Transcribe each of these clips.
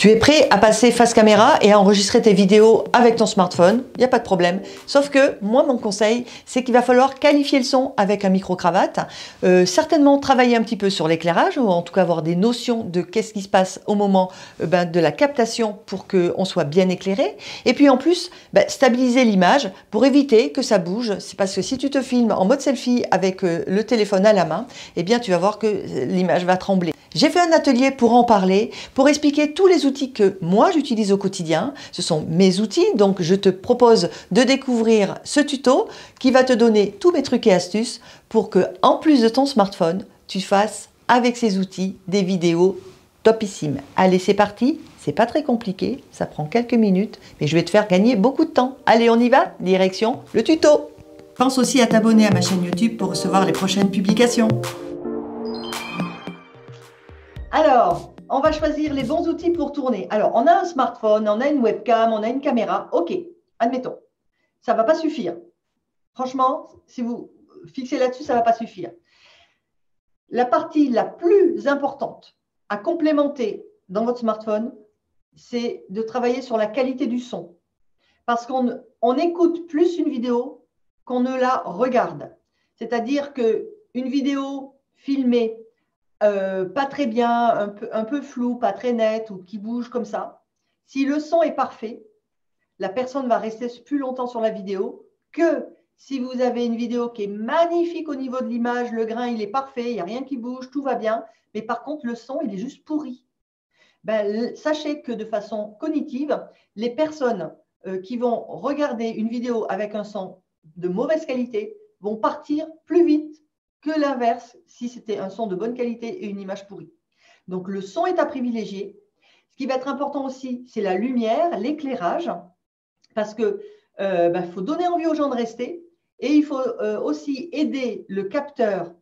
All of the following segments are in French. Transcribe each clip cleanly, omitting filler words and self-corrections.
Tu es prêt à passer face caméra et à enregistrer tes vidéos avec ton smartphone, il n'y a pas de problème. Sauf que moi, mon conseil, c'est qu'il va falloir qualifier le son avec un micro-cravate, certainement travailler un petit peu sur l'éclairage, ou en tout cas avoir des notions de qu'est-ce qui se passe au moment de la captation pour qu'on soit bien éclairé. Et puis en plus, stabiliser l'image pour éviter que ça bouge. C'est parce que si tu te filmes en mode selfie avec le téléphone à la main, eh bien tu vas voir que l'image va trembler. J'ai fait un atelier pour en parler, pour expliquer tous les outils que moi j'utilise au quotidien. Ce sont mes outils, donc je te propose de découvrir ce tuto qui va te donner tous mes trucs et astuces pour que, en plus de ton smartphone, tu fasses avec ces outils des vidéos topissimes. Allez, c'est parti, c'est pas très compliqué, ça prend quelques minutes, mais je vais te faire gagner beaucoup de temps. Allez, on y va, direction le tuto. Pense aussi à t'abonner à ma chaîne YouTube pour recevoir les prochaines publications. Alors, on va choisir les bons outils pour tourner. Alors, on a un smartphone, on a une webcam, on a une caméra. OK, admettons. Ça ne va pas suffire. Franchement, si vous fixez là-dessus, ça ne va pas suffire. La partie la plus importante à complémenter dans votre smartphone, c'est de travailler sur la qualité du son. Parce qu'on écoute plus une vidéo qu'on ne la regarde. C'est-à-dire qu'une vidéo filmée pas très bien, un peu flou, pas très net ou qui bouge comme ça, si le son est parfait, la personne va rester plus longtemps sur la vidéo que si vous avez une vidéo qui est magnifique au niveau de l'image, le grain il est parfait, il n'y a rien qui bouge, tout va bien, mais par contre le son il est juste pourri. Sachez que de façon cognitive, les personnes qui vont regarder une vidéo avec un son de mauvaise qualité vont partir plus vite que l'inverse si c'était un son de bonne qualité et une image pourrie. Donc, le son est à privilégier. Ce qui va être important aussi, c'est la lumière, l'éclairage, parce qu'il faut donner envie aux gens de rester et il faut aussi aider le capteur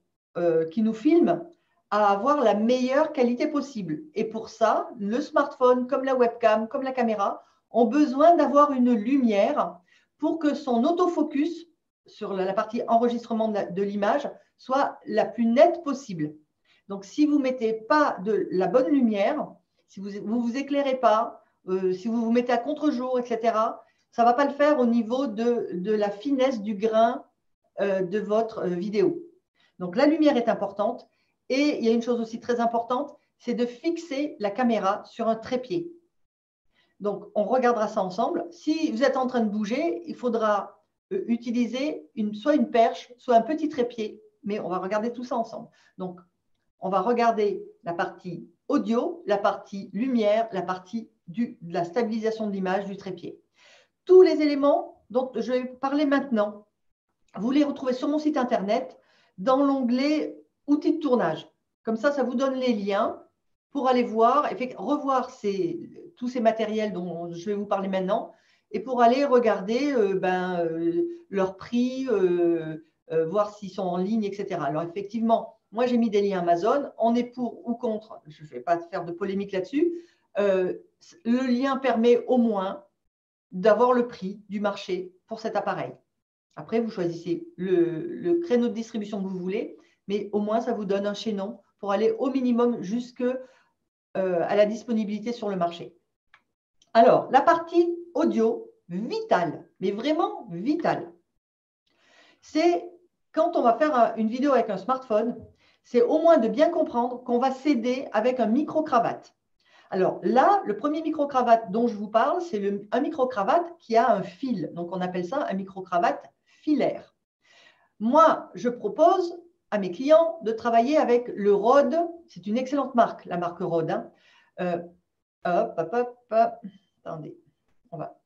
qui nous filme à avoir la meilleure qualité possible. Et pour ça, le smartphone, comme la webcam, comme la caméra, ont besoin d'avoir une lumière pour que son autofocus sur la partie enregistrement de l'image soit la plus nette possible. Donc, si vous ne mettez pas de la bonne lumière, si vous ne vous éclairez pas, si vous vous mettez à contre-jour, etc., ça ne va pas le faire au niveau de la finesse du grain de votre vidéo. Donc, la lumière est importante. Et il y a une chose aussi très importante, c'est de fixer la caméra sur un trépied. Donc, on regardera ça ensemble. Si vous êtes en train de bouger, il faudra utiliser soit une perche, soit un petit trépied, mais on va regarder tout ça ensemble. Donc, on va regarder la partie audio, la partie lumière, la partie de la stabilisation de l'image du trépied. Tous les éléments dont je vais vous parler maintenant, vous les retrouvez sur mon site internet dans l'onglet outils de tournage. Comme ça vous donne les liens pour aller voir, revoir tous ces matériels dont je vais vous parler maintenant, et pour aller regarder leur prix, voir s'ils sont en ligne, etc. Alors effectivement, moi j'ai mis des liens Amazon, on est pour ou contre, je ne vais pas faire de polémique là-dessus. Le lien permet au moins d'avoir le prix du marché pour cet appareil. Après, vous choisissez le créneau de distribution que vous voulez, mais au moins ça vous donne un chaînon pour aller au minimum jusqu'à la disponibilité sur le marché. Alors, la partie audio, vitale, mais vraiment vitale. C'est quand on va faire une vidéo avec un smartphone, c'est au moins de bien comprendre qu'on va s'aider avec un micro-cravate. Alors là, le premier micro-cravate dont je vous parle, c'est un micro-cravate qui a un fil. Donc, on appelle ça un micro-cravate filaire. Moi, je propose à mes clients de travailler avec le Rode. C'est une excellente marque, la marque Rode. Attendez, on va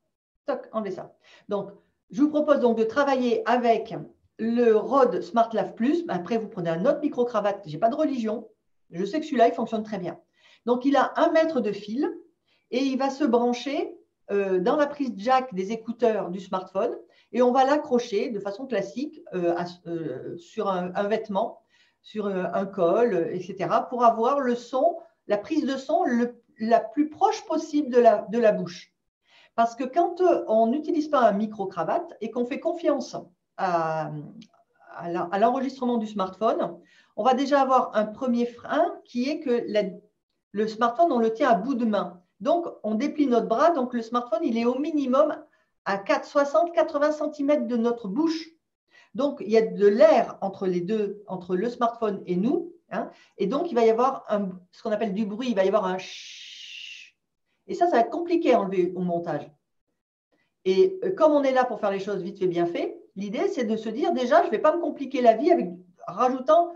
enlever ça. Donc, je vous propose donc de travailler avec le Rode SmartLav Plus. Après, vous prenez un autre micro-cravate. Je n'ai pas de religion. Je sais que celui-là, il fonctionne très bien. Donc, il a 1 mètre de fil et il va se brancher dans la prise jack des écouteurs du smartphone et on va l'accrocher de façon classique sur un vêtement, sur un col, etc. pour avoir le son, la prise de son la plus proche possible de la bouche. Parce que quand on n'utilise pas un micro-cravate et qu'on fait confiance à l'enregistrement du smartphone, on va déjà avoir un premier frein qui est que le smartphone, on le tient à bout de main. Donc, on déplie notre bras. Donc, le smartphone, il est au minimum à 60-80 cm de notre bouche. Donc, il y a de l'air entre les deux, entre le smartphone et nous. Hein, et donc, il va y avoir ce qu'on appelle du bruit. Il va y avoir un chut. Et ça va être compliqué à enlever au montage. Et comme on est là pour faire les choses vite fait, bien fait, l'idée, c'est de se dire déjà, je ne vais pas me compliquer la vie avec rajoutant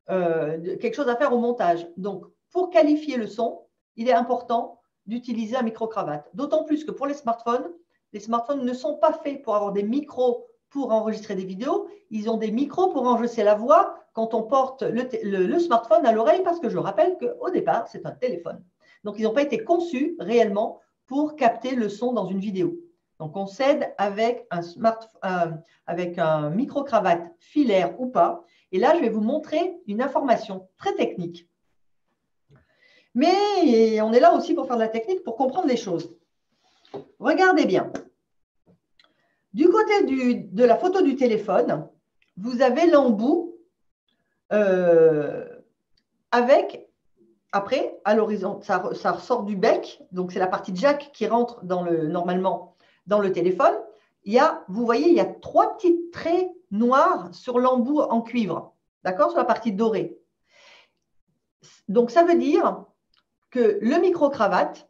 quelque chose à faire au montage. Donc, pour qualifier le son, il est important d'utiliser un micro-cravate. D'autant plus que pour les smartphones ne sont pas faits pour avoir des micros pour enregistrer des vidéos. Ils ont des micros pour enregistrer la voix quand on porte le smartphone à l'oreille, parce que je rappelle qu'au départ, c'est un téléphone. Donc, ils n'ont pas été conçus réellement pour capter le son dans une vidéo. Donc, on s'aide avec un micro-cravate filaire ou pas. Et là, je vais vous montrer une information très technique. Mais on est là aussi pour faire de la technique, pour comprendre les choses. Regardez bien. Du côté de la photo du téléphone, vous avez l'embout avec, après, à l'horizon, ça ressort du bec. Donc, c'est la partie jack qui rentre normalement dans le téléphone. Vous voyez, il y a 3 petits traits noirs sur l'embout en cuivre. D'accord? Sur la partie dorée. Donc, ça veut dire que le micro-cravate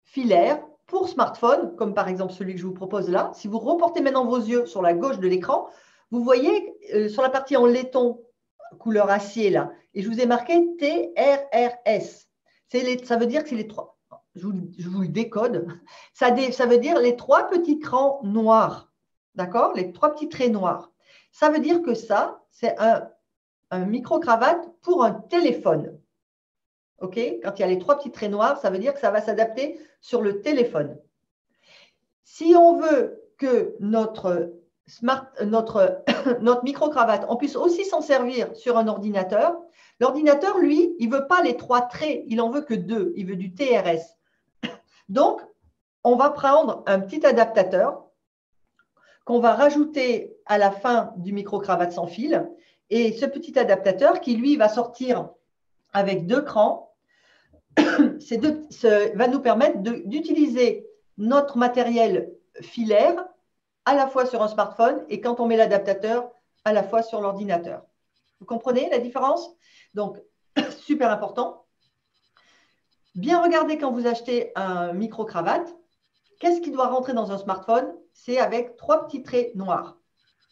filaire pour smartphone, comme par exemple celui que je vous propose là, si vous reportez maintenant vos yeux sur la gauche de l'écran, vous voyez sur la partie en laiton, couleur acier là, et je vous ai marqué TRRS. Ça veut dire que c'est les 3. Je vous le décode. Ça veut dire les 3 petits crans noirs. D'accord? Les 3 petits traits noirs. Ça veut dire que ça, c'est un micro-cravate pour un téléphone. OK? Quand il y a les 3 petits traits noirs, ça veut dire que ça va s'adapter sur le téléphone. Si on veut que notre micro-cravate, on puisse aussi s'en servir sur un ordinateur, l'ordinateur, lui, il ne veut pas les 3 traits, il n'en veut que 2, il veut du TRS. Donc, on va prendre un petit adaptateur qu'on va rajouter à la fin du micro-cravate sans fil. Et ce petit adaptateur qui, lui, va sortir avec 2 crans, va nous permettre d'utiliser notre matériel filaire à la fois sur un smartphone et quand on met l'adaptateur, à la fois sur l'ordinateur. Vous comprenez la différence? Donc, super important. Bien regarder quand vous achetez un micro-cravate. Qu'est-ce qui doit rentrer dans un smartphone? C'est avec 3 petits traits noirs.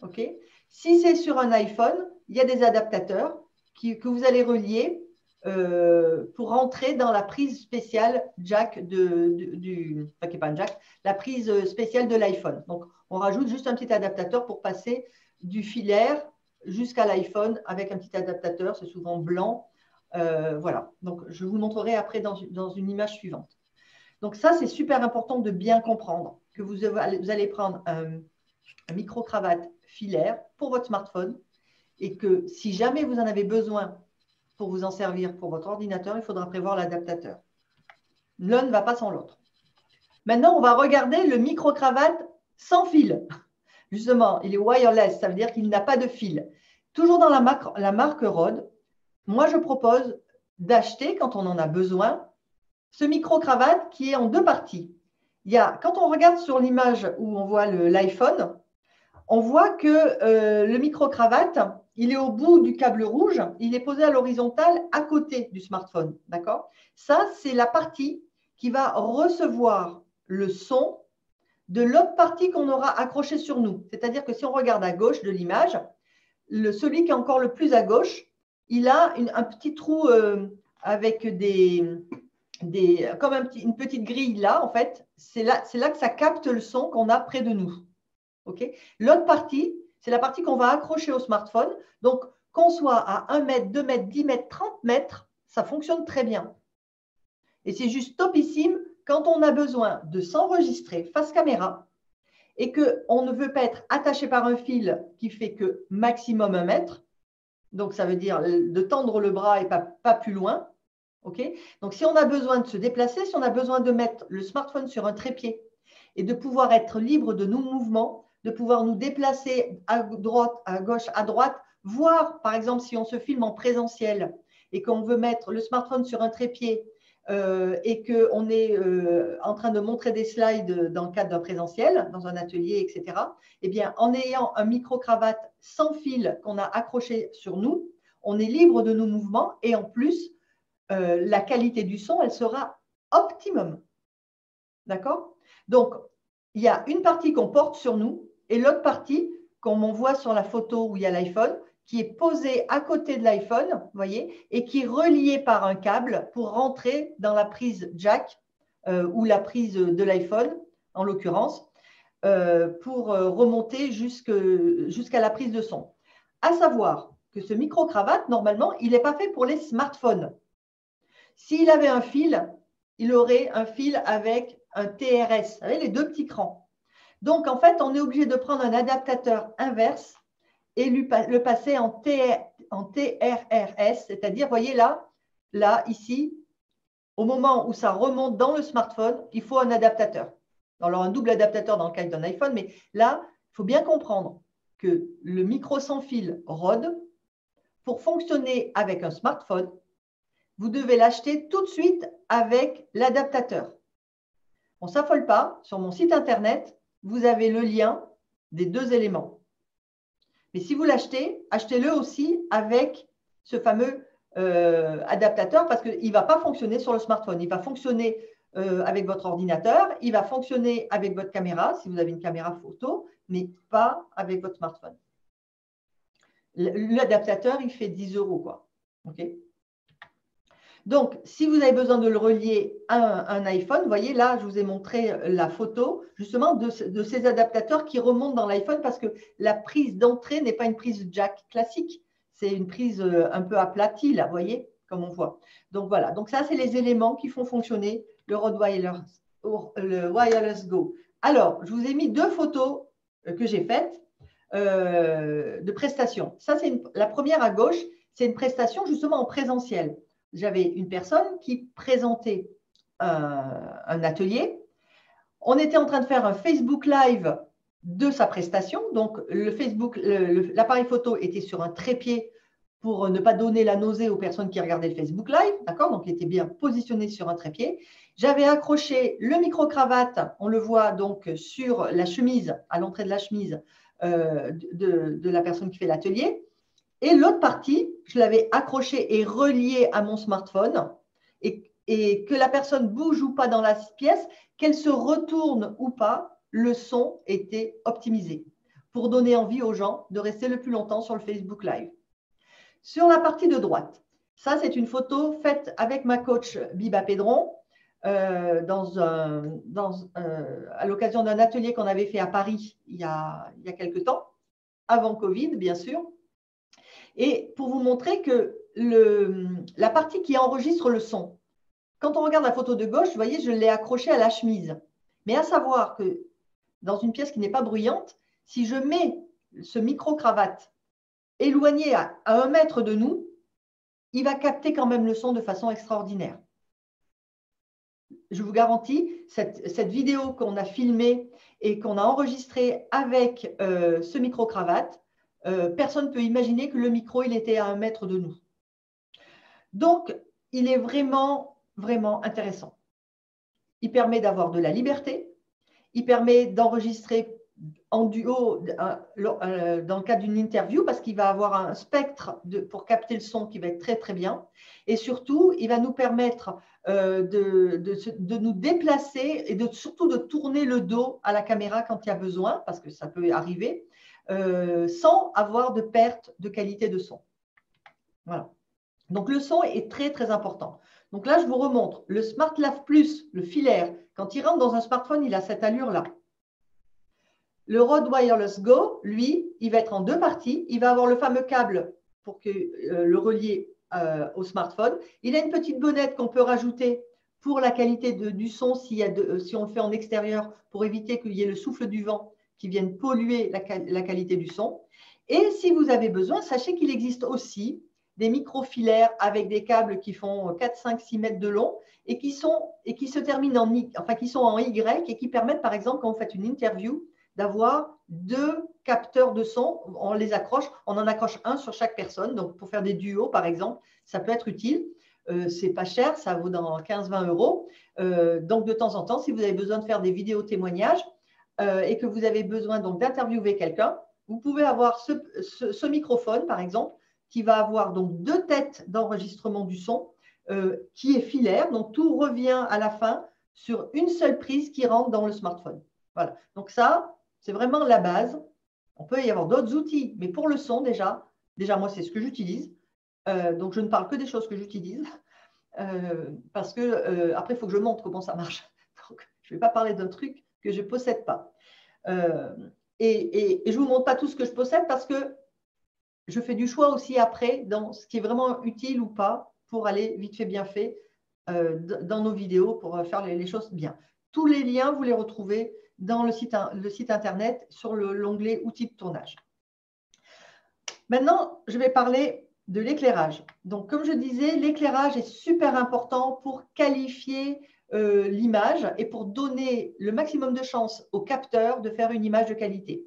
Okay? Si c'est sur un iPhone, il y a des adaptateurs que vous allez relier pour rentrer dans la prise spéciale jack enfin, qui n'est pas un jack, la prise spéciale de l'iPhone. Donc, on rajoute juste un petit adaptateur pour passer du filaire jusqu'à l'iPhone avec un petit adaptateur, c'est souvent blanc. Voilà. Donc, je vous le montrerai après dans une image suivante. Donc, ça, c'est super important de bien comprendre que vous allez prendre un micro-cravate filaire pour votre smartphone et que si jamais vous en avez besoin pour vous en servir pour votre ordinateur, il faudra prévoir l'adaptateur. L'un ne va pas sans l'autre. Maintenant, on va regarder le micro-cravate sans fil. Justement, il est wireless, ça veut dire qu'il n'a pas de fil. Toujours dans la marque Rode, moi, je propose d'acheter, quand on en a besoin, ce micro-cravate qui est en 2 parties. Quand on regarde sur l'image où on voit l'iPhone, on voit que le micro-cravate, il est au bout du câble rouge, il est posé à l'horizontale à côté du smartphone. D'accord? Ça, c'est la partie qui va recevoir le son de l'autre partie qu'on aura accrochée sur nous. C'est-à-dire que si on regarde à gauche de l'image, celui qui est encore le plus à gauche, il a un petit trou avec comme une petite grille là, en fait. C'est là que ça capte le son qu'on a près de nous. Okay? L'autre partie, c'est la partie qu'on va accrocher au smartphone. Donc, qu'on soit à 1 mètre, 2 mètres, 10 mètres, 30 mètres, ça fonctionne très bien. Et c'est juste topissime quand on a besoin de s'enregistrer face caméra et qu'on ne veut pas être attaché par un fil qui fait que maximum 1 mètre. Donc, ça veut dire de tendre le bras et pas plus loin. Okay? Donc, si on a besoin de se déplacer, si on a besoin de mettre le smartphone sur un trépied et de pouvoir être libre de nos mouvements, de pouvoir nous déplacer à droite, à gauche, à droite, voire, par exemple, si on se filme en présentiel et qu'on veut mettre le smartphone sur un trépied et qu'on est en train de montrer des slides dans le cadre d'un présentiel, dans un atelier, etc., eh bien, en ayant un micro-cravate sans fil qu'on a accroché sur nous, on est libre de nos mouvements et en plus, la qualité du son, elle sera optimum. D'accord? Donc, il y a une partie qu'on porte sur nous et l'autre partie, comme on voit sur la photo où il y a l'iPhone, qui est posée à côté de l'iPhone, vous voyez, et qui est reliée par un câble pour rentrer dans la prise jack ou la prise de l'iPhone, en l'occurrence, pour remonter jusqu'à la prise de son. À savoir que ce micro-cravate, normalement, il n'est pas fait pour les smartphones. S'il avait un fil, il aurait un fil avec un TRS, vous savez, les deux petits crans. Donc, en fait, on est obligé de prendre un adaptateur inverse et le passer en TRRS, c'est-à-dire, voyez là, ici, au moment où ça remonte dans le smartphone, il faut un adaptateur. Alors, un double adaptateur dans le cas d'un iPhone, mais là, il faut bien comprendre que le micro sans fil Rode, pour fonctionner avec un smartphone, vous devez l'acheter tout de suite avec l'adaptateur. On ne s'affole pas, sur mon site internet, vous avez le lien des deux éléments. Mais si vous l'achetez, achetez-le aussi avec ce fameux adaptateur parce qu'il ne va pas fonctionner sur le smartphone. Il va fonctionner avec votre ordinateur, il va fonctionner avec votre caméra, si vous avez une caméra photo, mais pas avec votre smartphone. L'adaptateur, il fait 10 €, quoi. OK ? Donc, si vous avez besoin de le relier à un iPhone, vous voyez là, je vous ai montré la photo justement de ces adaptateurs qui remontent dans l'iPhone parce que la prise d'entrée n'est pas une prise jack classique, c'est une prise un peu aplatie, là, vous voyez, comme on voit. Donc, voilà. Donc, ça, c'est les éléments qui font fonctionner le Rode Wireless Go. Alors, je vous ai mis deux photos que j'ai faites de prestations. Ça, c'est la première à gauche, c'est une prestation justement en présentiel. J'avais une personne qui présentait un atelier. On était en train de faire un Facebook Live de sa prestation. Donc, l'appareil photo était sur un trépied pour ne pas donner la nausée aux personnes qui regardaient le Facebook Live. D'accord? Donc, il était bien positionné sur un trépied. J'avais accroché le micro-cravate, on le voit donc sur la chemise, à l'entrée de la chemise de la personne qui fait l'atelier. Et l'autre partie, je l'avais accrochée et reliée à mon smartphone et que la personne bouge ou pas dans la pièce, qu'elle se retourne ou pas, le son était optimisé pour donner envie aux gens de rester le plus longtemps sur le Facebook Live. Sur la partie de droite, ça c'est une photo faite avec ma coach Biba Pedron à l'occasion d'un atelier qu'on avait fait à Paris il y a quelques temps, avant Covid bien sûr. Et pour vous montrer que la partie qui enregistre le son, quand on regarde la photo de gauche, vous voyez, je l'ai accrochée à la chemise. Mais à savoir que dans une pièce qui n'est pas bruyante, si je mets ce micro-cravate éloigné à 1 mètre de nous, il va capter quand même le son de façon extraordinaire. Je vous garantis, cette vidéo qu'on a filmée et qu'on a enregistrée avec ce micro-cravate, personne ne peut imaginer que le micro, il était à 1 mètre de nous. Donc, il est vraiment, vraiment intéressant. Il permet d'avoir de la liberté. Il permet d'enregistrer en duo dans le cadre d'une interview parce qu'il va avoir un spectre pour capter le son qui va être très, très bien. Et surtout, il va nous permettre de nous déplacer et surtout de tourner le dos à la caméra quand il y a besoin, parce que ça peut arriver, sans avoir de perte de qualité de son. Voilà. Donc, le son est très, très important. Donc là, je vous remontre le SmartLav Plus, le filaire. Quand il rentre dans un smartphone, il a cette allure-là. Le Rode Wireless Go, lui, il va être en 2 parties. Il va avoir le fameux câble pour le relier au smartphone. Il a une petite bonnette qu'on peut rajouter pour la qualité du son si on le fait en extérieur pour éviter qu'il y ait le souffle du vent qui vienne polluer la qualité du son. Et si vous avez besoin, sachez qu'il existe aussi des microfilaires avec des câbles qui font 4, 5, 6 mètres de long et qui se terminent qui sont en Y et qui permettent, par exemple, quand vous faites une interview, d'avoir 2 capteurs de son. On en accroche un sur chaque personne. Donc, pour faire des duos, par exemple, ça peut être utile. c'est pas cher, ça vaut dans 15-20 euros. Donc, de temps en temps, si vous avez besoin de faire des vidéos témoignages et que vous avez besoin donc d'interviewer quelqu'un, vous pouvez avoir ce microphone, par exemple, qui va avoir donc 2 têtes d'enregistrement du son qui est filaire. Donc, tout revient à la fin sur une seule prise qui rentre dans le smartphone. Voilà. Donc, ça, c'est vraiment la base. On peut y avoir d'autres outils, mais pour le son, déjà moi, c'est ce que j'utilise. Donc, je ne parle que des choses que j'utilise parce que après, il faut que je montre comment ça marche. Donc, je ne vais pas parler d'un truc que je ne possède pas. Et je ne vous montre pas tout ce que je possède parce que je fais du choix aussi après dans ce qui est vraiment utile ou pas pour aller vite fait, bien fait dans nos vidéos pour faire les choses bien. Tous les liens, vous les retrouvez dans le site internet sur l'onglet outils de tournage. Maintenant, je vais parler de l'éclairage. Donc, comme je disais, l'éclairage est super important pour qualifier l'image et pour donner le maximum de chance au capteur de faire une image de qualité.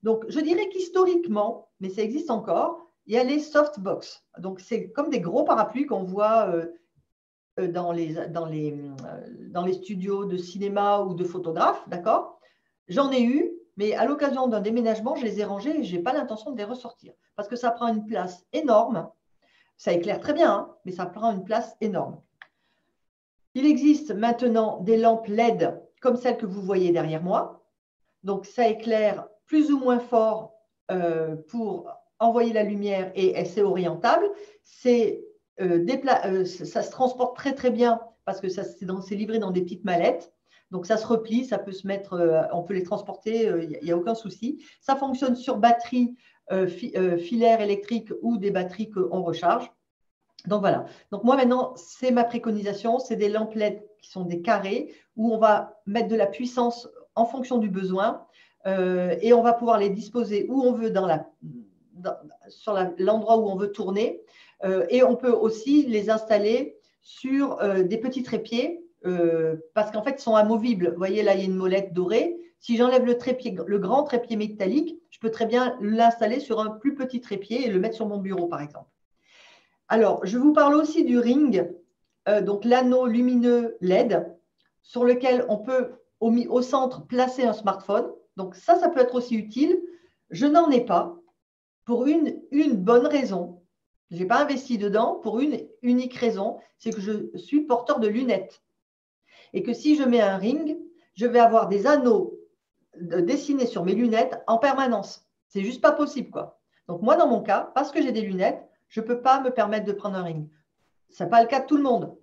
Donc, je dirais qu'historiquement, mais ça existe encore, il y a les softbox. Donc, c'est comme des gros parapluies qu'on voit dans les studios de cinéma ou de photographes, d'accord? J'en ai eu, mais à l'occasion d'un déménagement, je les ai rangés et je n'ai pas l'intention de les ressortir parce que ça prend une place énorme. Ça éclaire très bien, hein, mais ça prend une place énorme. Il existe maintenant des lampes LED comme celles que vous voyez derrière moi. Donc, ça éclaire plus ou moins fort pour envoyer la lumière et c'est orientable. Ça se transporte très, très bien parce que c'est livré dans des petites mallettes. Donc, ça se replie, ça peut se mettre, on peut les transporter, il n'y a aucun souci. Ça fonctionne sur batterie filaire électrique ou des batteries qu'on recharge. Donc, voilà. Donc, moi, maintenant, c'est ma préconisation. C'est des lampes LED qui sont des carrés où on va mettre de la puissance en fonction du besoin et on va pouvoir les disposer où on veut sur l'endroit où on veut tourner. Et on peut aussi les installer sur des petits trépieds parce qu'en fait, ils sont amovibles. Vous voyez, là, il y a une molette dorée. Si j'enlève le grand trépied métallique, je peux très bien l'installer sur un plus petit trépied et le mettre sur mon bureau, par exemple. Alors, je vous parle aussi du ring, donc l'anneau lumineux LED, sur lequel on peut, au centre, placer un smartphone. Donc, ça peut être aussi utile. Je n'en ai pas pour une bonne raison. Je n'ai pas investi dedans pour une unique raison, c'est que je suis porteur de lunettes. Et que si je mets un ring, je vais avoir des anneaux dessinés sur mes lunettes en permanence. C'est juste pas possible, quoi. Donc, moi, dans mon cas, parce que j'ai des lunettes, je ne peux pas me permettre de prendre un ring. Ce n'est pas le cas de tout le monde.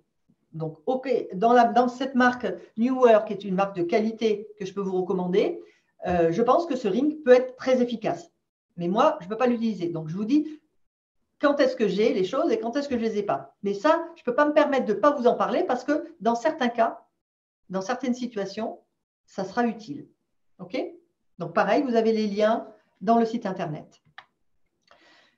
Donc, OK, dans cette marque Neewer, qui est une marque de qualité que je peux vous recommander, je pense que ce ring peut être très efficace. Mais moi, je ne peux pas l'utiliser. Donc, je vous dis quand est-ce que j'ai les choses et quand est-ce que je ne les ai pas. Mais ça, je ne peux pas me permettre de ne pas vous en parler parce que dans certains cas, dans certaines situations, ça sera utile. OK? Donc, pareil, vous avez les liens dans le site Internet.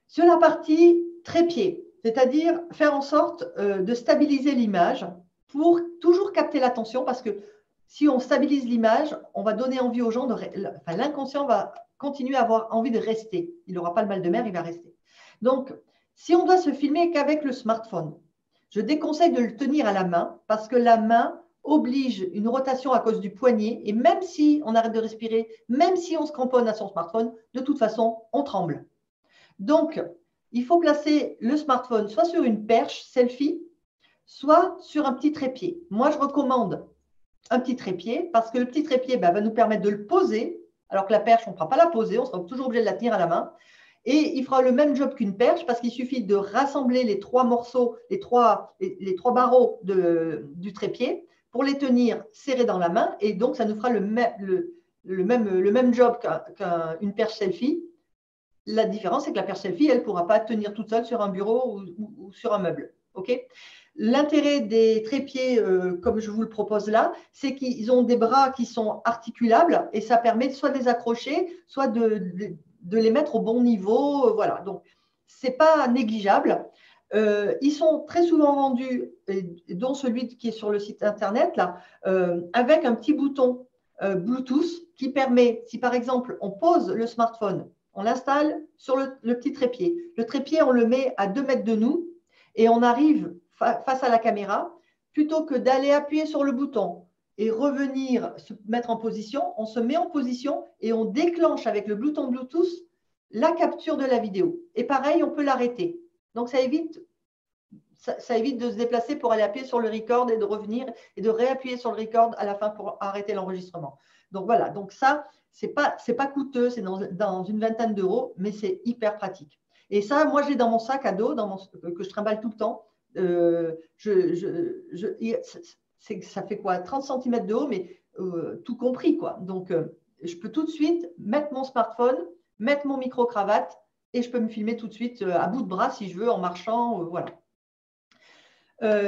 Sur la partie trépied, c'est-à-dire faire en sorte de stabiliser l'image pour toujours capter l'attention parce que si on stabilise l'image, on va donner envie aux gens, l'inconscient va continuer à avoir envie de rester. Il n'aura pas le mal de mer, il va rester. Donc, si on doit se filmer qu'avec le smartphone, je déconseille de le tenir à la main parce que la main oblige une rotation à cause du poignet et même si on arrête de respirer, même si on se cramponne à son smartphone, de toute façon, on tremble. Donc, il faut placer le smartphone soit sur une perche selfie, soit sur un petit trépied. Moi, je recommande un petit trépied parce que le petit trépied va nous permettre de le poser, alors que la perche, on ne pourra pas la poser, on sera toujours obligé de la tenir à la main. Et il fera le même job qu'une perche parce qu'il suffit de rassembler les 3 morceaux, les trois barreaux du trépied pour les tenir serrés dans la main. Et donc, ça nous fera le même job qu'une perche selfie. La différence, c'est que la perche selfie, elle ne pourra pas tenir toute seule sur un bureau ou sur un meuble. Okay. L'intérêt des trépieds, comme je vous le propose là, c'est qu'ils ont des bras qui sont articulables et ça permet soit de les accrocher, soit de les mettre au bon niveau. Voilà. Donc, ce n'est pas négligeable. Ils sont très souvent vendus, dont celui qui est sur le site Internet, là, avec un petit bouton Bluetooth qui permet, si par exemple, on pose le smartphone, on l'installe sur le petit trépied. Le trépied, on le met à 2 mètres de nous et on arrive face à la caméra, plutôt que d'aller appuyer sur le bouton et revenir se mettre en position, on se met en position et on déclenche avec le bouton Bluetooth la capture de la vidéo. Et pareil, on peut l'arrêter. Donc, ça évite de se déplacer pour aller appuyer sur le record et de revenir et de réappuyer sur le record à la fin pour arrêter l'enregistrement. Donc, voilà. Donc, ça, ce n'est pas coûteux, c'est dans une vingtaine d'euros, mais c'est hyper pratique. Et ça, moi, j'ai dans mon sac à dos, que je trimballe tout le temps. Ça fait quoi, 30 cm de haut, mais tout compris, quoi. Donc, je peux tout de suite mettre mon smartphone, mettre mon micro-cravate et je peux me filmer tout de suite à bout de bras si je veux, en marchant, voilà.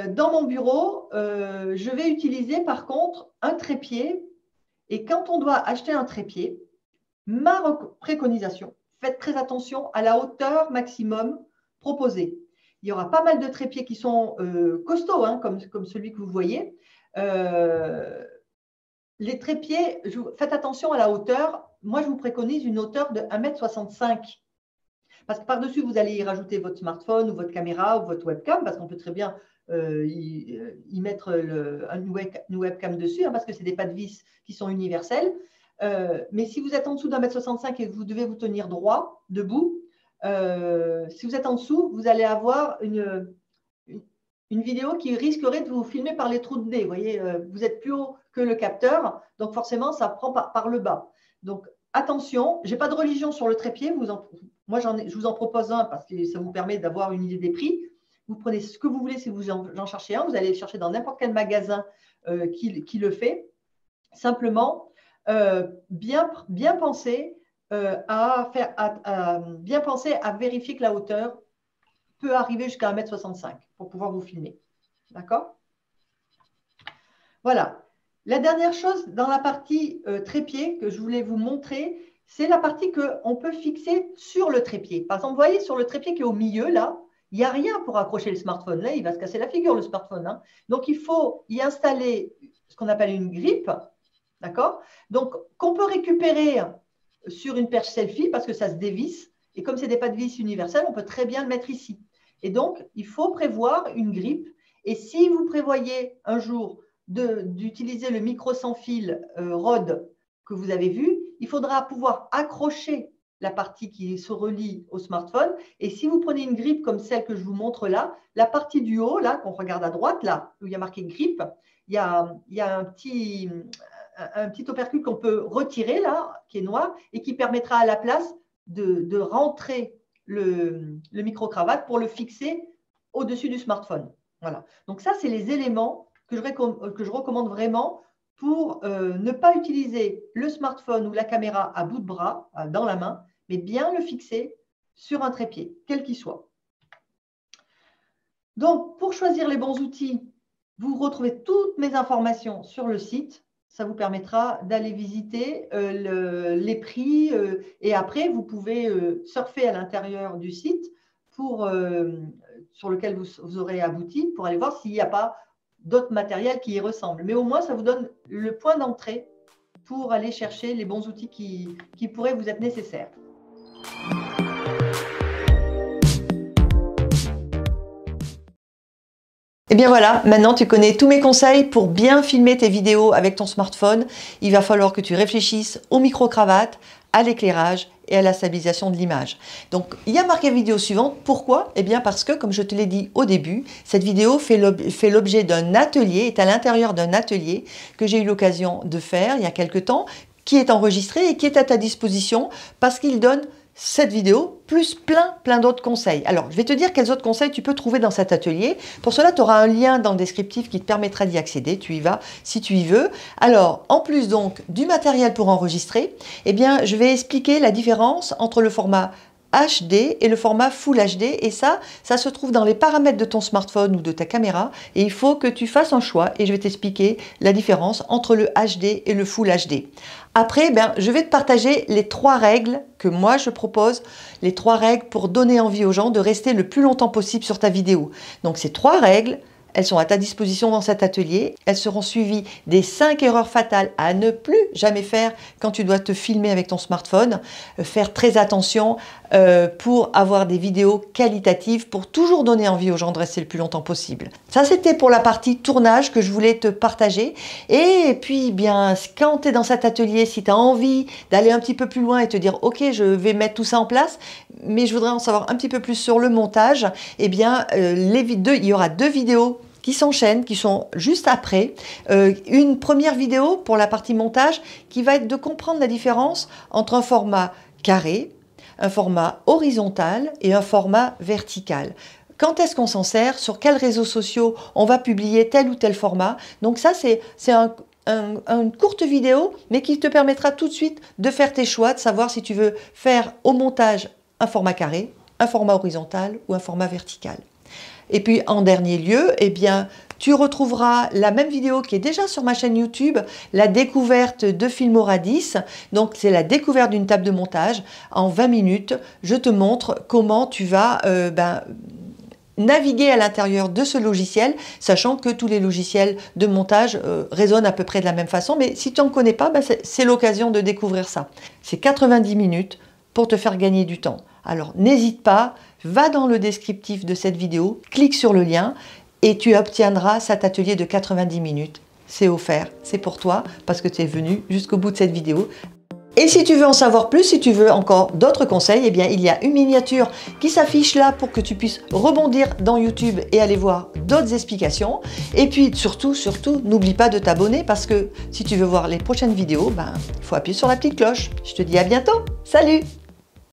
Dans mon bureau, je vais utiliser par contre un trépied. Et quand on doit acheter un trépied, ma préconisation, faites très attention à la hauteur maximum proposée. Il y aura pas mal de trépieds qui sont costauds, hein, comme celui que vous voyez. Les trépieds, faites attention à la hauteur. Moi, je vous préconise une hauteur de 1,65 m. Parce que par-dessus, vous allez y rajouter votre smartphone ou votre caméra ou votre webcam, parce qu'on peut très bien y mettre une webcam dessus, hein, parce que c'est des pas de vis qui sont universels. Mais si vous êtes en dessous d'1,65 m et que vous devez vous tenir droit, debout, si vous êtes en dessous, vous allez avoir une vidéo qui risquerait de vous filmer par les trous de nez. Vous voyez, vous êtes plus haut que le capteur, donc forcément, ça prend par le bas. Donc, attention, je n'ai pas de religion sur le trépied. Moi, je vous en propose un parce que ça vous permet d'avoir une idée des prix. Vous prenez ce que vous voulez si vous en cherchez un. Vous allez le chercher dans n'importe quel magasin qui le fait. Simplement, bien penser à vérifier que la hauteur peut arriver jusqu'à 1,65 m pour pouvoir vous filmer. D'accord? Voilà. La dernière chose dans la partie trépied que je voulais vous montrer, c'est la partie qu'on peut fixer sur le trépied. Par exemple, vous voyez sur le trépied qui est au milieu, là, il n'y a rien pour accrocher le smartphone. Là, il va se casser la figure, le smartphone, hein. Donc, il faut y installer ce qu'on appelle une grippe. D'accord? Donc, qu'on peut récupérer sur une perche selfie parce que ça se dévisse. Et comme c'est des pas de vis universels, on peut très bien le mettre ici. Et donc, il faut prévoir une grippe. Et si vous prévoyez un jour d'utiliser le micro sans fil Rode que vous avez vu, il faudra pouvoir accrocher la partie qui se relie au smartphone. Et si vous prenez une grippe comme celle que je vous montre là, la partie du haut, là, qu'on regarde à droite, là, où il y a marqué grippe, il y a un petit opercule qu'on peut retirer, là, qui est noir, et qui permettra à la place de rentrer le micro-cravate pour le fixer au-dessus du smartphone. Voilà. Donc ça, c'est les éléments que je recommande vraiment pour ne pas utiliser le smartphone ou la caméra à bout de bras, dans la main, mais bien le fixer sur un trépied, quel qu'il soit. Donc, pour choisir les bons outils, vous retrouvez toutes mes informations sur le site. Ça vous permettra d'aller visiter les prix et après, vous pouvez surfer à l'intérieur du site sur lequel vous aurez abouti pour aller voir s'il n'y a pas d'autres matériels qui y ressemblent. Mais au moins, ça vous donne le point d'entrée pour aller chercher les bons outils qui pourraient vous être nécessaires. Et bien voilà, maintenant tu connais tous mes conseils pour bien filmer tes vidéos avec ton smartphone. Il va falloir que tu réfléchisses au micro-cravate, à l'éclairage et à la stabilisation de l'image. Donc, il y a marqué vidéo suivante. Pourquoi? Eh bien, parce que, comme je te l'ai dit au début, cette vidéo fait l'objet d'un atelier, est à l'intérieur d'un atelier que j'ai eu l'occasion de faire il y a quelque temps, qui est enregistré et qui est à ta disposition parce qu'il donne cette vidéo, plus plein d'autres conseils. Alors, je vais te dire quels autres conseils tu peux trouver dans cet atelier. Pour cela, tu auras un lien dans le descriptif qui te permettra d'y accéder. Tu y vas si tu y veux. Alors, en plus donc du matériel pour enregistrer, eh bien, je vais expliquer la différence entre le format HD et le format Full HD, et ça se trouve dans les paramètres de ton smartphone ou de ta caméra, et il faut que tu fasses un choix et je vais t'expliquer la différence entre le HD et le Full HD. Après, je vais te partager les 3 règles que moi je propose, les 3 règles pour donner envie aux gens de rester le plus longtemps possible sur ta vidéo. Donc ces 3 règles, Elles sont à ta disposition dans cet atelier. Elles seront suivies des 5 erreurs fatales à ne plus jamais faire quand tu dois te filmer avec ton smartphone. Faire très attention pour avoir des vidéos qualitatives, pour toujours donner envie aux gens de rester le plus longtemps possible. Ça, c'était pour la partie tournage que je voulais te partager. Et puis, bien, quand tu es dans cet atelier, si tu as envie d'aller un petit peu plus loin et te dire, ok, je vais mettre tout ça en place, mais je voudrais en savoir un petit peu plus sur le montage, eh bien, il y aura 2 vidéos qui s'enchaînent, qui sont juste après. Une première vidéo pour la partie montage qui va être de comprendre la différence entre un format carré, un format horizontal et un format vertical. Quand est-ce qu'on s'en sert? Sur quels réseaux sociaux on va publier tel ou tel format? Donc ça, c'est une courte vidéo, mais qui te permettra tout de suite de faire tes choix, de savoir si tu veux faire au montage un format carré, un format horizontal ou un format vertical. Et puis en dernier lieu, eh bien, tu retrouveras la même vidéo qui est déjà sur ma chaîne YouTube, la découverte de Filmora 10. Donc c'est la découverte d'une table de montage. En 20 minutes, je te montre comment tu vas naviguer à l'intérieur de ce logiciel, sachant que tous les logiciels de montage résonnent à peu près de la même façon. Mais si tu n'en connais pas, c'est l'occasion de découvrir ça. C'est 90 minutes pour te faire gagner du temps. Alors n'hésite pas, va dans le descriptif de cette vidéo, clique sur le lien et tu obtiendras cet atelier de 90 minutes. C'est offert, c'est pour toi parce que tu es venu jusqu'au bout de cette vidéo. Et si tu veux en savoir plus, si tu veux encore d'autres conseils, eh bien il y a une miniature qui s'affiche là pour que tu puisses rebondir dans YouTube et aller voir d'autres explications. Et puis surtout, n'oublie pas de t'abonner parce que si tu veux voir les prochaines vidéos, il faut appuyer sur la petite cloche. Je te dis à bientôt. Salut!